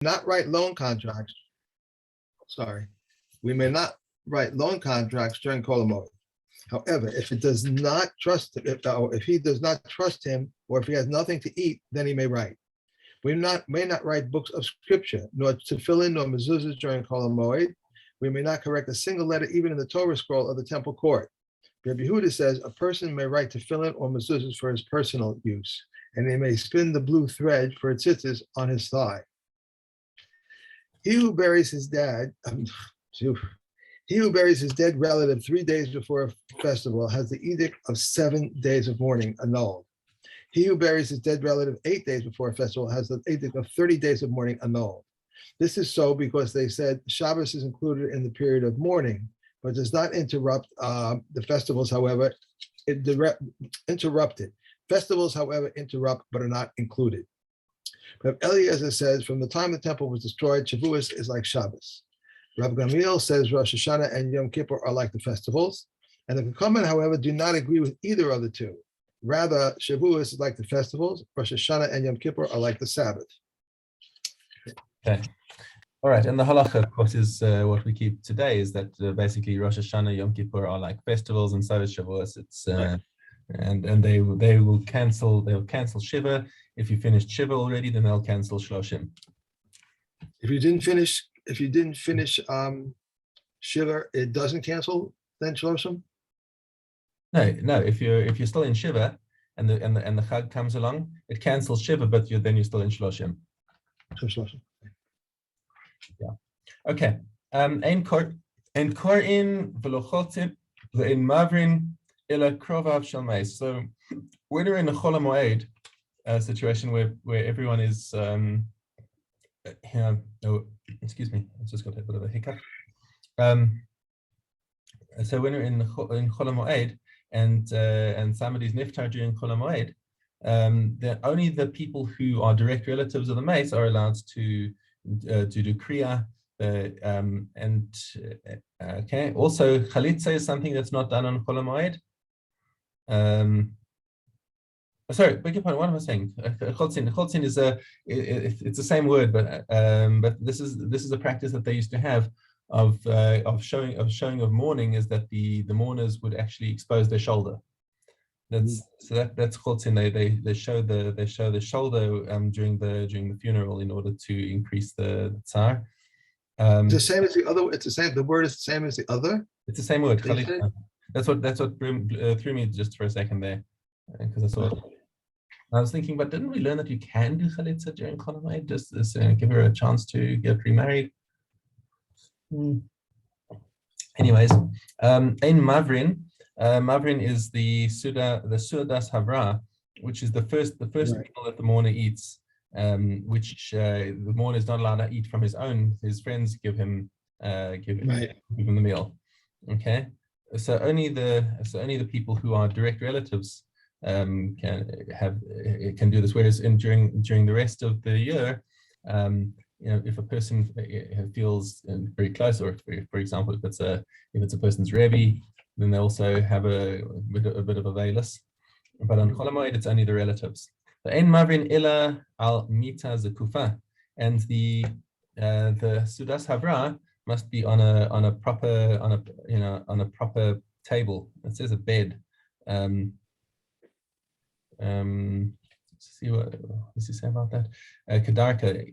not write loan contracts. Sorry, we may not write loan contracts during Kol Moed. However, if it does not trust, if he does not trust him, or if he has nothing to eat, then he may write. We may not write books of scripture, nor tefillin, nor mezuzahs during Kol Moed. We may not correct a single letter, even in the Torah scroll of the temple court. Rabbi Yehuda says a person may write tefillin or mezuzahs for his personal use, and he may spin the blue thread for tzitzis on his thigh. He who buries his dead relative 3 days before a festival has the edict of 7 days of mourning annulled. He who buries his dead relative 8 days before a festival has the edict of 30 days of mourning annulled. This is so because they said Shabbos is included in the period of mourning, but does not interrupt the festivals, however, interrupted. Festivals, however, interrupt but are not included. Rav Eliezer says, from the time the temple was destroyed, Shavuos is like Shabbos. Rav Gamliel says Rosh Hashanah and Yom Kippur are like the festivals. And the Katan, however, do not agree with either of the two. Rather, Shavuos is like the festivals. Rosh Hashanah and Yom Kippur are like the Sabbath. Okay. All right. And the halacha, of course, is what we keep today, is that basically Rosh Hashanah, Yom Kippur are like festivals, and so is Shavuos. It's and they will cancel Shiva. If you finished Shiva already, then they'll cancel Shloshim. If you didn't finish Shiva, it doesn't cancel then Shloshim? No. If you're still in Shiva and the Chag comes along, it cancels Shiva, but then you're still in Shloshim. Shloshim. Yeah. Okay. Ein korin v'lochotim v'ein mavrin ila krovav shel meis. So when we're in a Chol Moed situation where everyone is excuse me, I just got a bit of a hiccup. So when we're in Chol Moed and somebody's niftar during Chol Moed, then only the people who are direct relatives of the mace are allowed to do kriya. Okay. Also, chalitza is something that's not done on Chol Moed. Sorry, beg your pardon. What am I saying? Chotzin is it's the same word, but this is a practice that they used to have of showing of mourning, is that the mourners would actually expose their shoulder. That's chotzin. They show the shoulder during the funeral in order to increase the tsar. It's the same as the other. It's the same. The word is the same as the other. It's the same word. That's what threw me just for a second there, because I was thinking, but didn't we learn that you can do chalitza during Chol Moed, just give her a chance to get remarried? Anyways, ein mavrin. Mavrin is the sudas havra, which is the first meal that the mourner eats, which the mourner is not allowed to eat from his own. His friends give him the meal. Okay, so only the people who are direct relatives can do this. Whereas during the rest of the year, if a person feels very close, or for example, if it's a person's rebbe, then they also have a bit of a veilus. But on Chol Moed, it's only the relatives. The ein mavrin ila al mita zekufa, and the sudas havra must be on a proper table. It says a bed. See what does he say about that? Kedarka.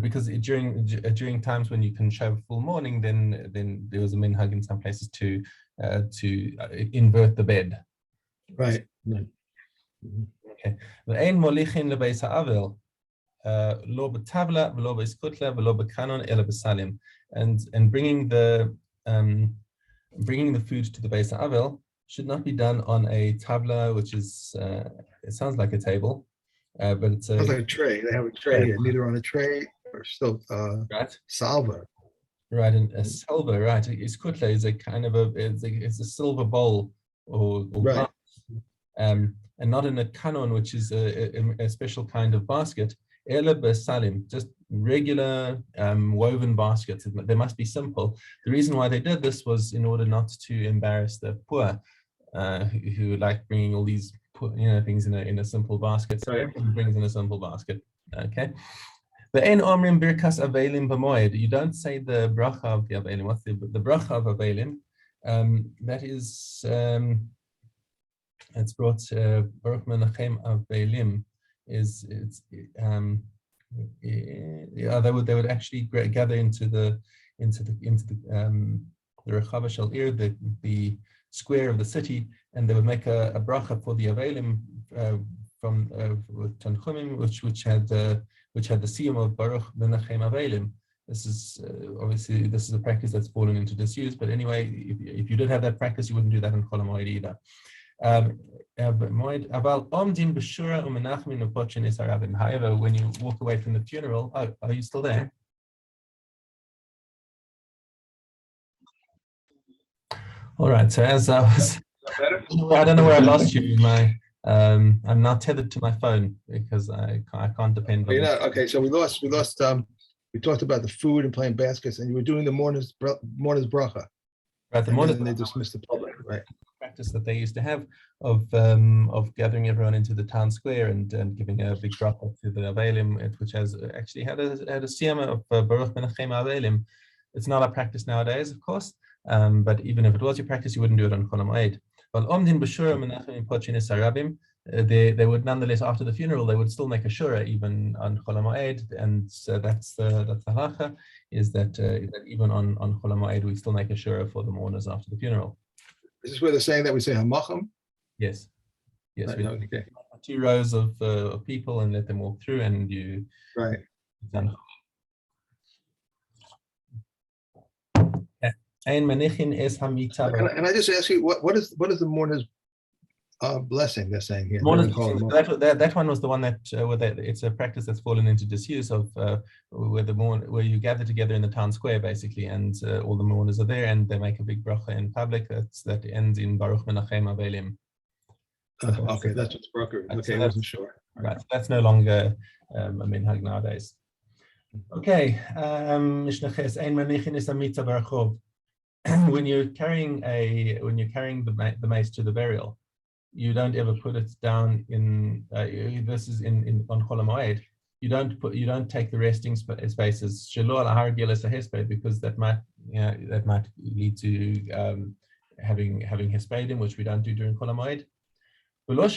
Because during times when you can show full mourning, then there was a minhag in some places to invert the bed. Right. Okay. Ve'ein molichin lebeis ha'avel lo b'tavla v'lo b'iskutla v'lo b'kanon ela b'salim, and bringing the food to the beis ha'avel should not be done on a tavla, which is it sounds like a table, but it's like a tray. They have a tray, either on a tray or still right, salver. Right, and a salver, right? Iskutla is a kind of it's a silver bowl or glass, and not in a kanon, which is a special kind of basket. Ela b'salim, just regular woven baskets. They must be simple. The reason why they did this was in order not to embarrass the poor, who like bringing all these things in a simple basket. So everyone brings in a simple basket. Okay. Ve'en omrim birkas avelim b'moed. You don't say the bracha of the avelim. What's the bracha of avelim? That is, it's brought Baruch Menachem Avelim. They would actually gather into the Rechava Shel Ir, the square of the city, and they would make a bracha for the Avelim from Tanchumim, which had the siyum of Baruch Menachem Avelim. This is obviously a practice that's fallen into disuse. But anyway, if you did have that practice, you wouldn't do that in Chol Hamoed either. However, when you walk away from the funeral, are you still there? All right. So as I was, I don't know where I lost you. I'm now tethered to my phone because I can't depend on. Okay, so we talked about the food and playing baskets, and you were doing the mourner's bracha. Right, and they dismissed the public, right? Practice that they used to have of gathering everyone into the town square and giving a big bracha to the Avelim, which has actually had a siyama of Baruch Menachem Avelim. It's not a practice nowadays, of course, but even if it was your practice, you wouldn't do it on Chol Hamoed. But Omdin B'Shura Menachem Pochin Sarabim, they would nonetheless, after the funeral, they would still make a shura even on Chol Hamoed, and so that's the halacha, is that even on Chol Hamoed we still make a shura for the mourners after the funeral. Is this where they're saying that we say hamacham? Yes. Right, we okay. 2 rows of people and let them walk through, and you. Right. And I just ask you, what is the mourner's blessing they're saying here? That one was the one that it's a practice that's fallen into disuse of where you gather together in the town square basically, and all the mourners are there and they make a big bracha in public that ends in Baruch Menachem Avelim. Okay, that's what's broker. Okay, I wasn't sure. Right, so that's no longer a minhag nowadays. Okay, Mishna Ches Ein Manichin is a mitzvah barachov. When you're carrying the mace to the burial, you don't ever put it down in. This is on Chol Hamoed. You don't take the resting spaces shelo al har gelas hesped, because that might lead to having hespedim, which we don't do during Chol Hamoed. But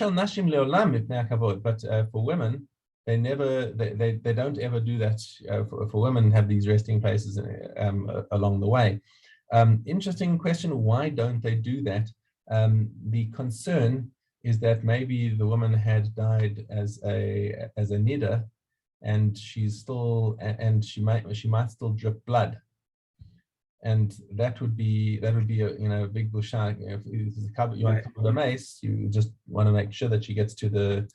for women, they don't ever do that. For women, have these resting places along the way. Interesting question. Why don't they do that? The concern is that maybe the woman had died as a nida, and she might still drip blood, and that would be a big bushak. If you want to cover the mace, you just want to make sure that she gets to the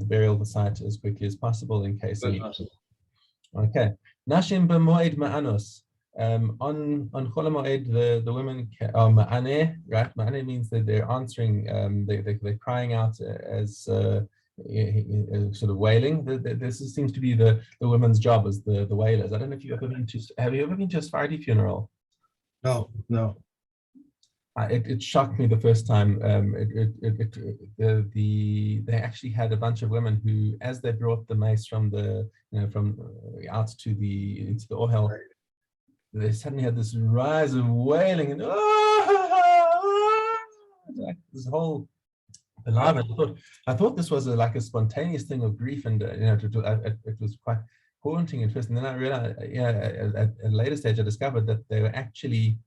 burial site as quickly as possible in case. Okay. Nashim b'moed ma'anos. On Chol Hamoed, the women are ma'aneh, right? Ma'aneh means that they're answering, they're crying out as sort of wailing. This seems to be the women's job as the wailers. I don't know if have you ever been to a Sephardi funeral? No. It shocked me the first time. They actually had a bunch of women who, as they brought the mace from out to into the Ohel, right, they suddenly had this rise of wailing and like this whole palaver. I thought this was a spontaneous thing of grief, and it was quite haunting at first. And then I realized, at a later stage, I discovered that they were actually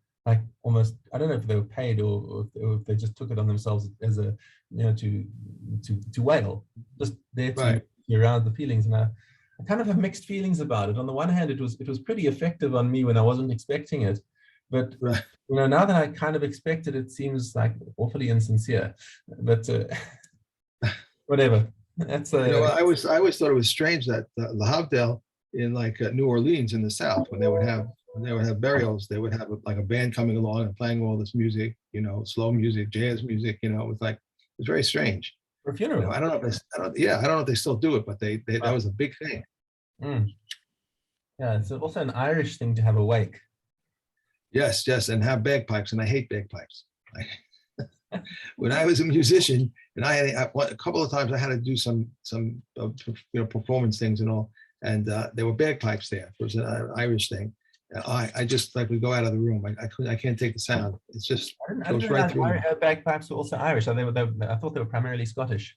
almost, I don't know if they were paid or if they just took it on themselves as a to wail, just there to arouse the feelings. And I kind of have mixed feelings about it. On the one hand, it was pretty effective on me when I wasn't expecting it, but now that I kind of expect it, it seems awfully insincere. But whatever. That's I always thought it was strange that Lahavdel in New Orleans in the South, when they would have burials, they would have a band coming along and playing all this music, slow music, jazz music. It was very strange. For a funeral. I don't know if they still do it, but they that was a big thing. Yeah, it's also an Irish thing to have a wake. Yes, and have bagpipes, and I hate bagpipes. When I was a musician, And a couple of times I had to do some performance things and all, and there were bagpipes there. It was an Irish thing. I just like would go out of the room. I can't take the sound. It's just I didn't goes right through me. bagpipes were also Irish. So I thought they were primarily Scottish.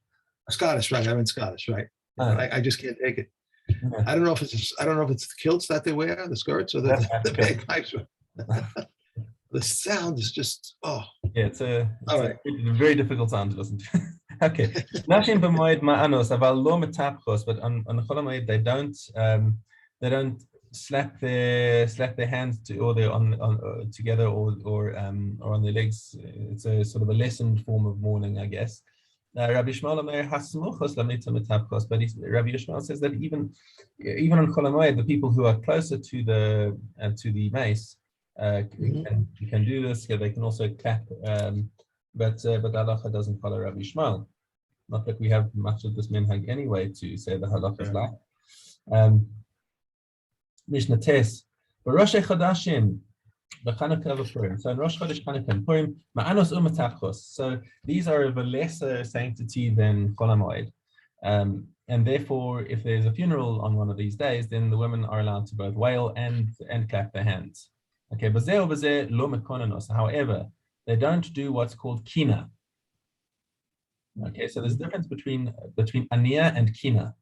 Scottish, right? I'm in Scottish, right? I just can't take it. Yeah. I don't know if it's the kilts that they wear, the skirts, or the bagpipes. The sound is just it's a right. very difficult sound to listen to. Okay. Nashim b'moed ma'anos aval lo metapchos, but on Chol Moed they don't slap their hands together or on their legs. It's a sort of a lessened form of mourning, I guess. Rabbi Yishmael Omer hasmuchos lamita metapchos, but Rabbi Yishmael says that even on Chol Moed, the people who are closer to the mace can do this. Yeah, they can also clap, but halacha doesn't follow Rabbi Yishmael. Not that we have much of this minhag anyway to say the halacha is like. Mishna tes, Rosh Chodashim, b'Chanukah v'Purim. So in Rosh Chodesh Chanukah and Purim, ma'anos u'metachos. So these are of a lesser sanctity than Chol Moed. And therefore, if there's a funeral on one of these days, then the women are allowed to both wail and clap their hands. Okay, b'zeh lo mekonanos. However, they don't do what's called kina. Okay, so there's a difference between ania and kina,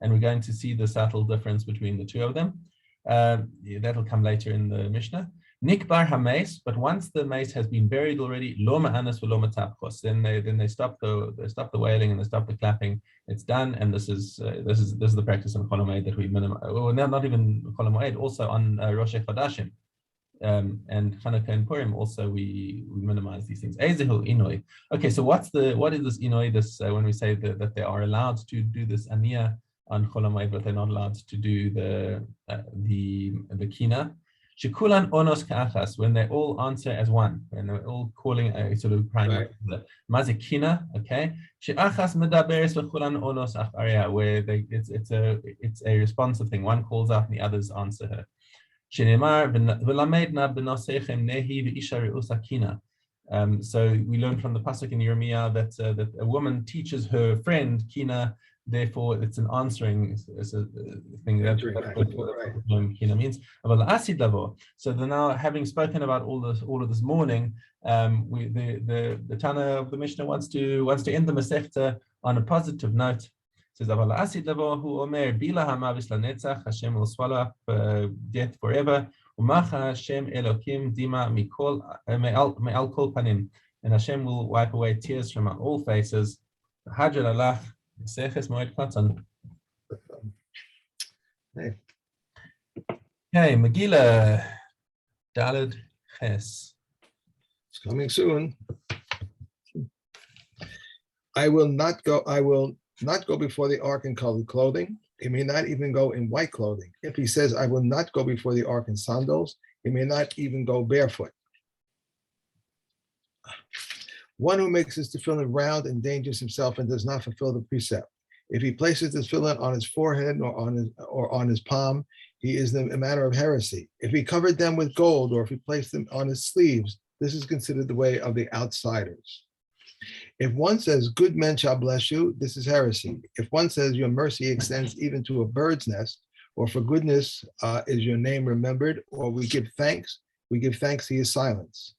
and we're going to see the subtle difference between the two of them. That'll come later in the Mishnah. Nikbar hameis, but once the mace has been buried already, lo ma'anas v'lo matapchos, then they stop the wailing and they stop the clapping. It's done, and this is the practice on Chol Moed that we minimize. Well, not even Chol Moed, also on Rosh Chodashim. And Chanukah and Purim also we minimize these things. Ezehu inoi. Okay, so what is this inoi? This when we say that they are allowed to do this ania on Chol Moed, but they're not allowed to do the kina. Shekulan onos ka'achas, when they all answer as one, when they're all calling a sort of crying the mazikina. Okay, she'achas medaberes v'chulan onos acharia, where it's a responsive thing. One calls out and the others answer her. So we learn from the pasuk in Jeremiah that a woman teaches her friend kina. Therefore, it's an answering thing. That's what kina means. So now, having spoken about all of this mourning, the Tana of the Mishnah wants to end the Masechta on a positive note. Says Aval Asid Lavo who Omer Bila Hamavis Lanetzach, Hashem will swallow up death forever. Umacha Hashem Elokim Dima Mikol Me'al Kol Panim, and Hashem will wipe away tears from all faces. Hajar Alach Seches Moed Katan. Okay, Megillah Daled Ches. It's coming soon. I will not go before the ark in colored clothing. He may not even go in white clothing. If he says, I will not go before the ark in sandals, he may not even go barefoot. One who makes his tefillin round endangers himself and does not fulfill the precept. If he places the tefillin on his forehead or on his palm, he is in a matter of heresy. If he covered them with gold or if he placed them on his sleeves, this is considered the way of the outsiders. If one says, good men shall bless you, this is heresy. If one says, your mercy extends even to a bird's nest, or for goodness is your name remembered, or we give thanks to his silence.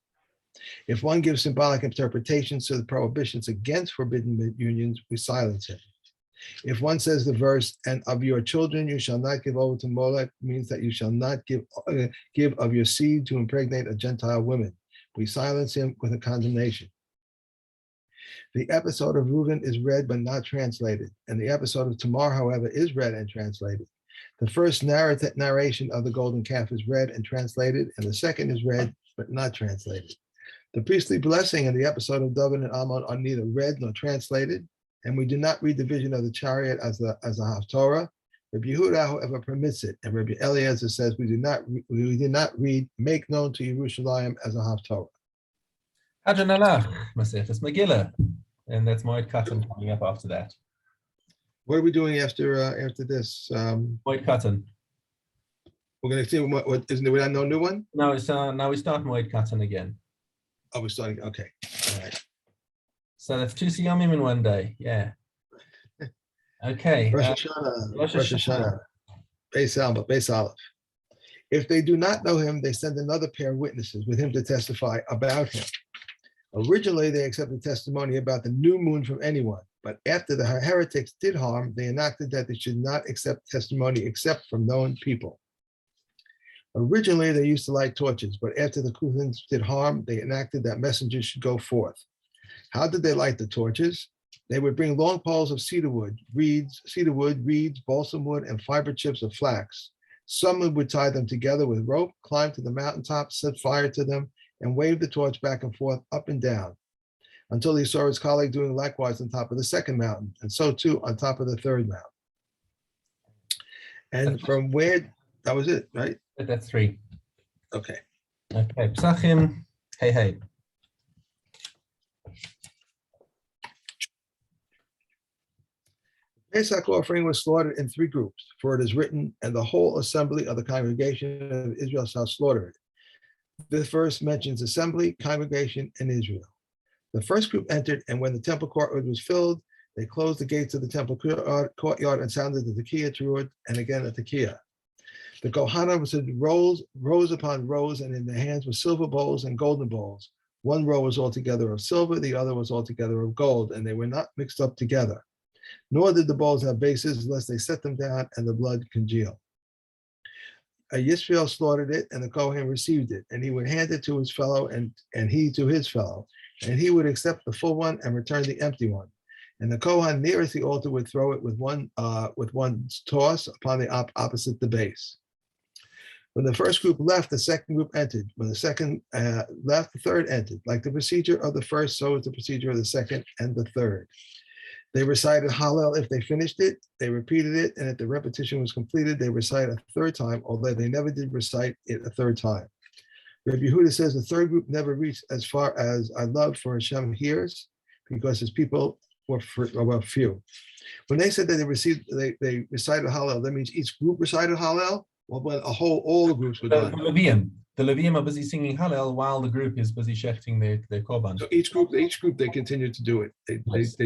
If one gives symbolic interpretations to the prohibitions against forbidden unions, we silence him. If one says the verse, and of your children you shall not give over to Molech, means that you shall not give of your seed to impregnate a Gentile woman, we silence him with a condemnation. The episode of Reuven is read but not translated, and the episode of Tamar, however, is read and translated. The first narration of the golden calf is read and translated, and the second is read but not translated. The priestly blessing and the episode of David and Ammon are neither read nor translated, and we do not read the vision of the chariot as a Haftorah. Rabbi Yehuda, however, permits it, and Rabbi Eliezer says we did not read make known to Yerushalayim as a Haftorah. Hadran Alach, Masechus Megillah, and that's Moed Katan coming up after that. What are we doing after this? Moed Katan. We're going to see what isn't there no new one? No, it's now we start Moed Katan again. Oh, we're starting. Okay, all right. So that's 2 Siyamim in one day. Yeah. Okay. Rosh Hashanah, Rosh Rosh Hashanah. Hashanah, Beis Aleph. If they do not know him, they send another pair of witnesses with him to testify about him. Originally, they accepted testimony about the new moon from anyone, but after the heretics did harm, they enacted that they should not accept testimony except from known people. Originally, they used to light torches, but after the Kuhans did harm, they enacted that messengers should go forth. How did they light the torches? They would bring long poles of cedar wood, reeds, balsam wood, and fiber chips of flax. Someone would tie them together with rope, climb to the mountaintop, set fire to them, and wave the torch back and forth, up and down, until he saw his colleague doing likewise on top of the second mountain, and so too on top of the third mountain. And from where, that was it, right? That's 3. Okay. Okay. Psachim. Hey. Pesach offering was slaughtered in 3 groups, for it is written, and the whole assembly of the congregation of Israel shall slaughter it. This verse mentions assembly, congregation, and Israel. The first group entered, and when the temple courtyard was filled, they closed the gates of the temple courtyard and sounded the tekiah teruah, and again a tekiah. The Kohanim said rows upon rows, and in their hands were silver bowls and golden bowls. One row was altogether of silver, the other was altogether of gold, and they were not mixed up together. Nor did the bowls have bases, lest they set them down and the blood congeal. Yisrael slaughtered it, and the Kohen received it, and he would hand it to his fellow, and he to his fellow, and he would accept the full one and return the empty one. And the Kohen nearest the altar would throw it with one toss upon the opposite the base. When the first group left, the second group entered. When the second left, the third entered. Like the procedure of the first, so is the procedure of the second and the third. They recited Hallel if they finished it, they repeated it, and if the repetition was completed, they recited a third time, although they never did recite it a third time. Rabbi Yehuda says the third group never reached as far as I love for Hashem hears, because his people were few. When they said that they recited Hallel, that means each group recited Hallel, well, when all the groups were done. The Levium are busy singing Hallel while the group is busy shechting their korban. So each group they continued to do it. They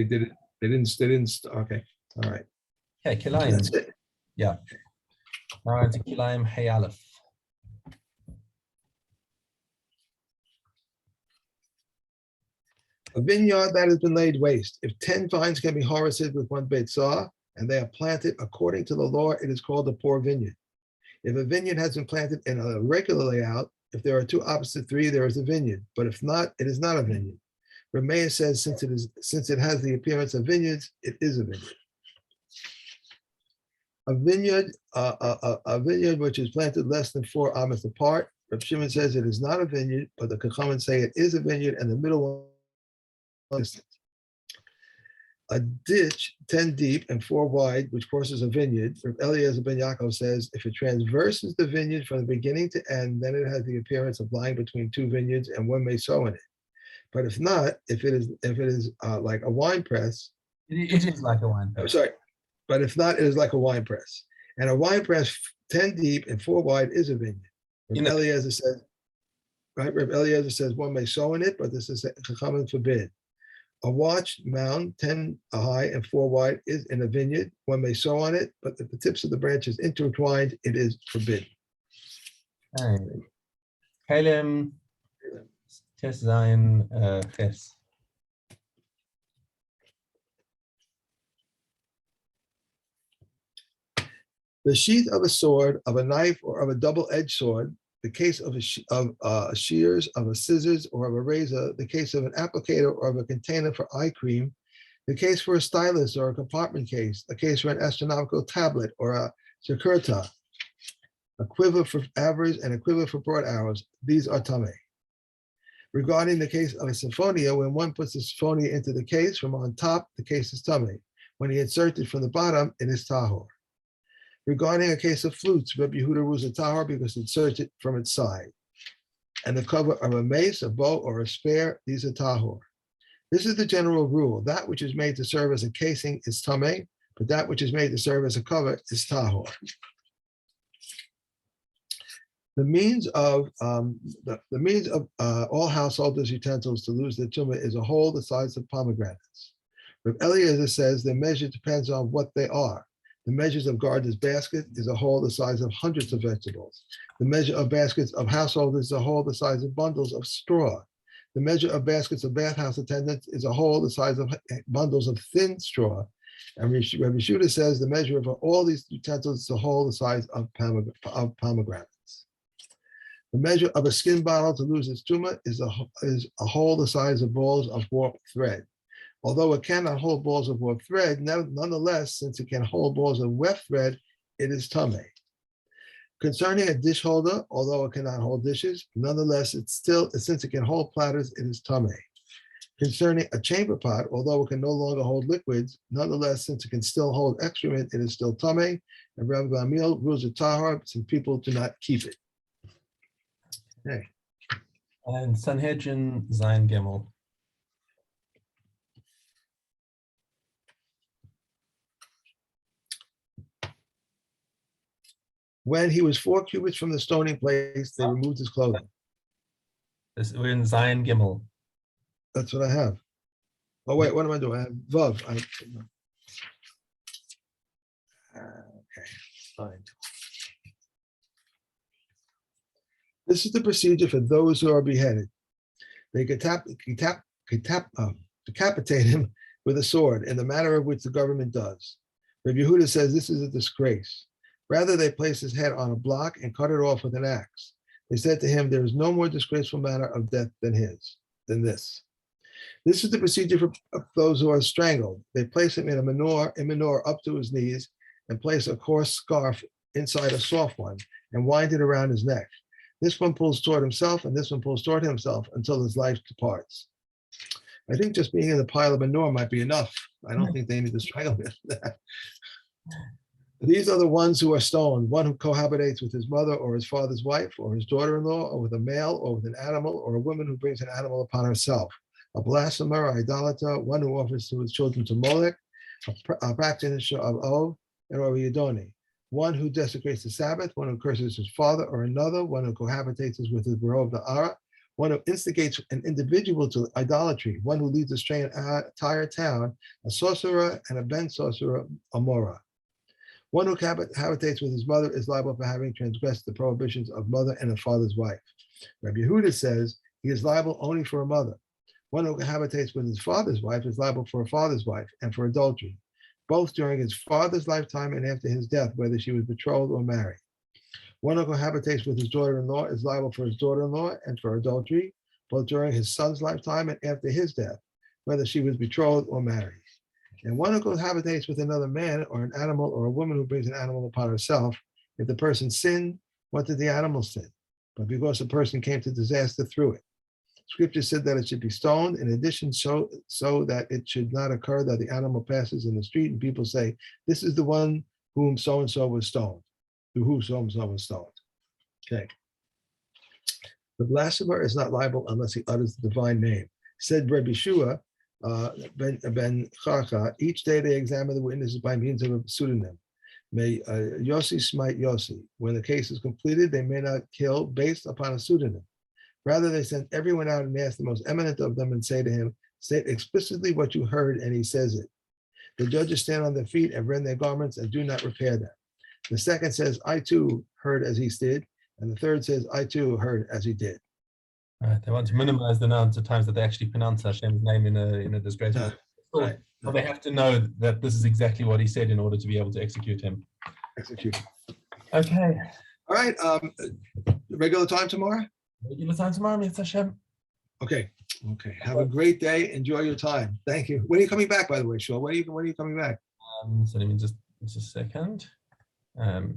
did it. They didn't. Okay. All right. Okay, Kilayim. That's it. Yeah. Now into Kilayim Hey Aleph. A vineyard that has been laid waste. If 10 vines can be harvested with one beitzah, and they are planted according to the law, it is called a poor vineyard. If a vineyard has been planted in a regular layout, if there are 2 opposite 3, there is a vineyard. But if not, it is not a vineyard. Rameir says since it has the appearance of vineyards, it is a vineyard. A vineyard which is planted less than 4 amos apart. Reb Shimon says it is not a vineyard, but the Chachamim say it is a vineyard, and the middle one is a ditch 10 deep and 4 wide, which crosses a vineyard. Reb Eliezer ben Yaakov says if it transverses the vineyard from the beginning to end, then it has the appearance of lying between 2 vineyards, and one may sow in it. But if not, if it is like a wine press, it is like a wine press. I'm sorry, but if not, it is like a wine press. And a wine press 10 deep and 4 wide is a vineyard. Reb Eliezer says, right? Reb Eliezer says one may sow in it, but this is Chachamim forbid. A watch mound 10 high and 4 wide is in a vineyard. One may sow on it, but if the tips of the branches intertwined, it is forbidden. Kalim Tes Zayin Ches. The sheath of a sword, of a knife, or of a double-edged sword, the case of shears, of a scissors, or of a razor, the case of an applicator or of a container for eye cream, the case for a stylus or a compartment case, the case for an astronomical tablet or a securta, a quiver for arrows and a quiver for broad arrows, these are tameh. Regarding the case of a symphonia, when one puts the symphonia into the case from on top, the case is tameh. When he inserts it from the bottom, it is tahor. Regarding a case of flutes, Rabbi Yehuda rules a tahor because it inserts it from its side. And the cover of a mace, a bow, or a spear, these are tahor. This is the general rule. That which is made to serve as a casing is tameh, but that which is made to serve as a cover is tahor. The means of all householders' utensils to lose their tumah is a hole the size of pomegranates. Rav Eliezer says the measure depends on what they are. The measures of gardener's basket is a hole the size of hundreds of vegetables. The measure of baskets of householders is a hole the size of bundles of straw. The measure of baskets of bathhouse attendants is a hole the size of bundles of thin straw. And Rabbi Yehuda says the measure of all these utensils is a hole the size of pomegranates. The measure of a skin bottle to lose its tumah is a hole the size of balls of warp thread. Although it cannot hold balls of warp thread, nonetheless, since it can hold balls of weft thread, it is tameh. Concerning a dish holder, although it cannot hold dishes, nonetheless, since it can hold platters, it is tameh. Concerning a chamber pot, although it can no longer hold liquids, nonetheless, since it can still hold excrement, it is still tameh. And Rabbi Gamliel rules it tahar, since people do not keep it. Okay. And Sanhedrin Zayin Gimel. When he was 4 cubits from the stoning place, they removed his clothing. We're in Zayin Gimel. That's what I have. Oh, wait, what am I doing? I have Vav. Okay, fine. This is the procedure for those who are beheaded. They decapitate him with a sword in the manner of which the government does. Rabbi Yehuda says this is a disgrace. Rather, they place his head on a block and cut it off with an axe. They said to him, there is no more disgraceful manner of death than this. This is the procedure for those who are strangled. They place him in a menorah up to his knees and place a coarse scarf inside a soft one and wind it around his neck. This one pulls toward himself and this one pulls toward himself until his life departs. I think just being in the pile of manure might be enough. I don't think they need to strangle him. These are the ones who are stoned, one who cohabitates with his mother or his father's wife or his daughter-in-law or with a male or with an animal or a woman who brings an animal upon herself, a blasphemer or idolater, one who offers to his children to Molech, a practitioner of Ov, and or Yidoni, one who desecrates the Sabbath, one who curses his father or another, one who cohabitates with his Berov Na'ara, one who instigates an individual to idolatry, one who leads astray an entire town, a sorcerer and a ben sorcerer, a mora. One who cohabitates with his mother is liable for having transgressed the prohibitions of mother and a father's wife. Rabbi Yehuda says he is liable only for a mother. One who cohabitates with his father's wife is liable for a father's wife and for adultery, both during his father's lifetime and after his death, whether she was betrothed or married. One who cohabitates with his daughter-in-law is liable for his daughter-in-law and for adultery, both during his son's lifetime and after his death, whether she was betrothed or married. And one who cohabitates with another man or an animal or a woman who brings an animal upon herself, if the person sinned, what did the animal sin? But because the person came to disaster through it. Scripture said that it should be stoned. In addition, so that it should not occur that the animal passes in the street and people say, this is the one whom so-and-so was stoned, to whom so-and-so was stoned. Okay. The blasphemer is not liable unless he utters the divine name. Said Rabbi Shua, ben Charcha, each day they examine the witnesses by means of a pseudonym. May Yossi smite Yossi. When the case is completed, they may not kill based upon a pseudonym. Rather, they send everyone out and ask the most eminent of them and say to him, state explicitly what you heard, and he says it. The judges stand on their feet and rend their garments and do not repair them. The second says, I too heard as he did, and the third says, I too heard as he did. Right, they want to minimize the amount of times that they actually pronounce Hashem's name in a disgraceful. Right. Well, they have to know that this is exactly what he said in order to be able to execute him. Execute. Okay. All right. Regular time tomorrow? Regular time tomorrow, Mitzvah Hashem. Okay. Okay. Have a great day. Enjoy your time. Thank you. When are you coming back, by the way, Shaw? When are you coming back? So let me just a second.